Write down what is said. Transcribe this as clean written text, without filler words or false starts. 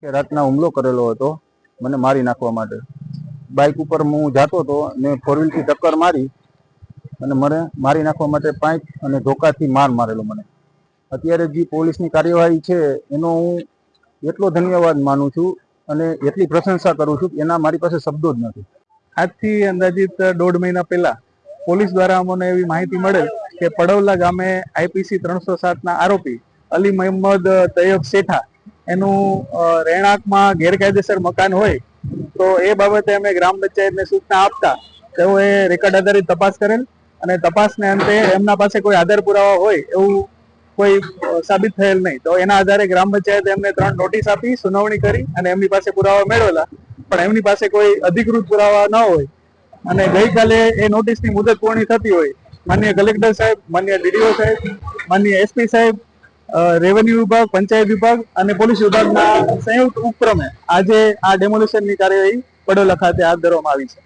કે રાતના હુમલો કરેલો હતો મને મારી નાખવા માટે. બાઇક ઉપર હું જાતો હતો ને ફોર વ્હીલથી ટક્કર મારી અને મને મારી નાખવા માટે પાઇપ અને ધોકાથી માર મારેલો મને. અત્યારે જે પોલીસની કાર્યવાહી છે એનો હું એટલો ધન્યવાદ માનું છું અને એટલી પ્રશંસા કરું છું, એના મારી પાસે શબ્દો જ નથી. આજથી અંદાજિત 1.5 મહિના પહેલા પોલીસ દ્વારા અમને એવી માહિતી મળેલ કે પડવલા ગામે IPC 307ના આરોપી અલી મહમદ તૈયબ શેઠા એનું રહેણાંકમાં ગેરકાયદેસર મકાન હોય, તો એ બાબતે અમે ગ્રામ પંચાયતને સૂચના આપતા તેઓએ રેકર્ડ આધારિત તપાસ કરેલ અને તપાસને અંતે એમના પાસે કોઈ આધાર પુરાવા હોય એવું કોઈ સાબિત થયેલ નહીં. તો એના આધારે ગ્રામ પંચાયતે એમને 3 નોટિસ આપી, સુનાવણી કરી અને એમની પાસે પુરાવા મેળવેલા, પણ એમની પાસે કોઈ અધિકૃત પુરાવા ન હોય અને ગઈકાલે એ નોટિસની મુદત પૂર્ણ થતી હોય, માનનીય કલેક્ટર સાહેબ, માનનીય DDO સાહેબ, માનનીય SP સાહેબ, રેવન્યુ વિભાગ, પંચાયત વિભાગ અને પોલીસ વિભાગના સંયુક્ત ઉપક્રમે આજે આ ડેમોલિશનની કાર્યવાહી પડોલા ખાતે હાથ ધરવામાં આવી છે.